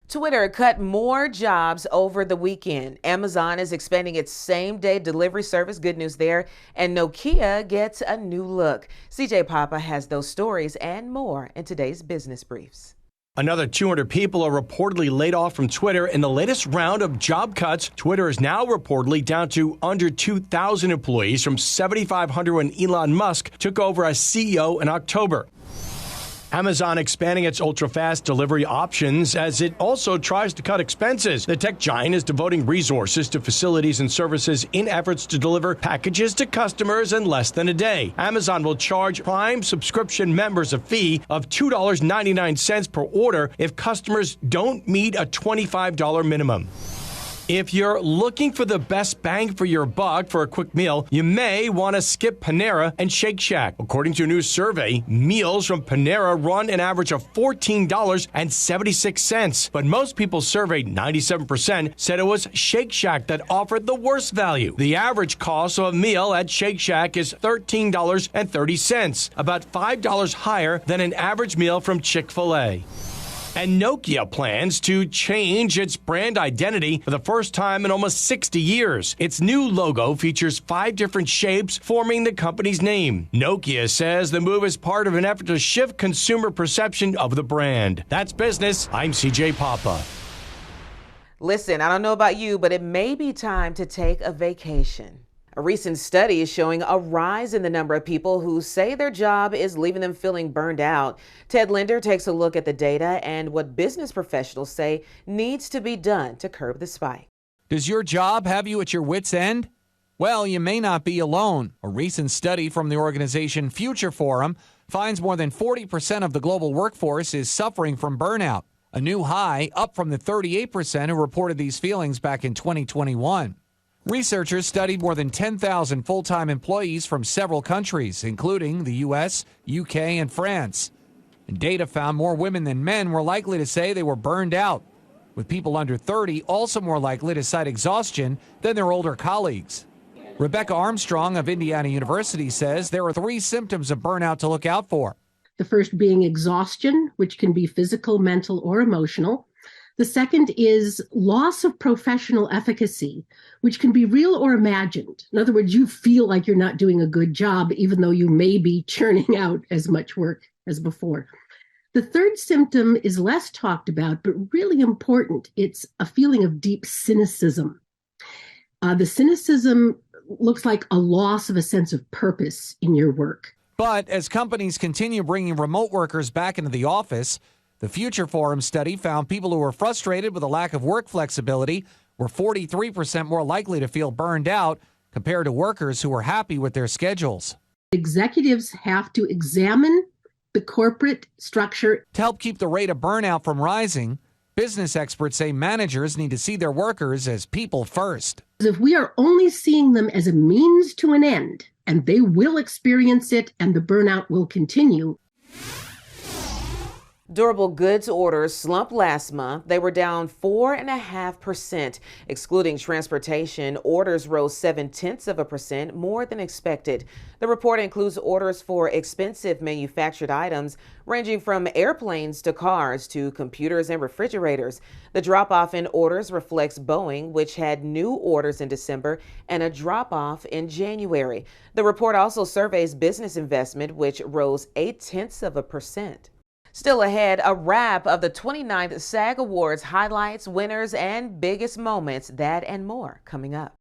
Twitter cut more jobs over the weekend. Amazon is expanding its same-day delivery service. Good news there. And Nokia gets a new look. CJ Papa has those stories and more in today's Business Briefs. Another 200 people are reportedly laid off from Twitter in the latest round of job cuts. Twitter is now reportedly down to under 2,000 employees from 7,500 when Elon Musk took over as CEO in October. Amazon expanding its ultra-fast delivery options as it also tries to cut expenses. The tech giant is devoting resources to facilities and services in efforts to deliver packages to customers in less than a day. Amazon will charge Prime subscription members a fee of $2.99 per order if customers don't meet a $25 minimum. If you're looking for the best bang for your buck for a quick meal, you may want to skip Panera and Shake Shack. According to a new survey, meals from Panera run an average of $14.76. But most people surveyed, 97%, said it was Shake Shack that offered the worst value. The average cost of a meal at Shake Shack is $13.30, about $5 higher than an average meal from Chick-fil-A. And Nokia plans to change its brand identity for the first time in almost 60 years. Its new logo features 5 different shapes forming the company's name. Nokia says the move is part of an effort to shift consumer perception of the brand. That's business. I'm CJ Papa. Listen, I don't know about you, but it may be time to take a vacation. A recent study is showing a rise in the number of people who say their job is leaving them feeling burned out. Ted Linder takes a look at the data and what business professionals say needs to be done to curb the spike. Does your job have you at your wit's end? Well, you may not be alone. A recent study from the organization Future Forum finds more than 40% of the global workforce is suffering from burnout, a new high, up from the 38% who reported these feelings back in 2021. Researchers studied more than 10,000 full-time employees from several countries, including the U.S., U.K., and France. And data found more women than men were likely to say they were burned out, with people under 30 also more likely to cite exhaustion than their older colleagues. Rebecca Armstrong of Indiana University says there are 3 symptoms of burnout to look out for. The first being exhaustion, which can be physical, mental, or emotional. The second is loss of professional efficacy, which can be real or imagined. In other words, you feel like you're not doing a good job, even though you may be churning out as much work as before. The third symptom is less talked about, but really important. It's a feeling of deep cynicism. The cynicism looks like a loss of a sense of purpose in your work. But as companies continue bringing remote workers back into the office, the Future Forum study found people who were frustrated with a lack of work flexibility were 43% more likely to feel burned out compared to workers who were happy with their schedules. Executives have to examine the corporate structure. To help keep the rate of burnout from rising, business experts say managers need to see their workers as people first. If we are only seeing them as a means to an end, and they will experience it and the burnout will continue. Durable goods orders slumped last month. They were down 4.5%. Excluding transportation, orders rose 0.7%, more than expected. The report includes orders for expensive manufactured items ranging from airplanes to cars to computers and refrigerators. The drop-off in orders reflects Boeing, which had new orders in December and a drop-off in January. The report also surveys business investment, which rose 0.8%. Still ahead, a wrap of the 29th SAG Awards highlights, winners, and biggest moments. That and more coming up.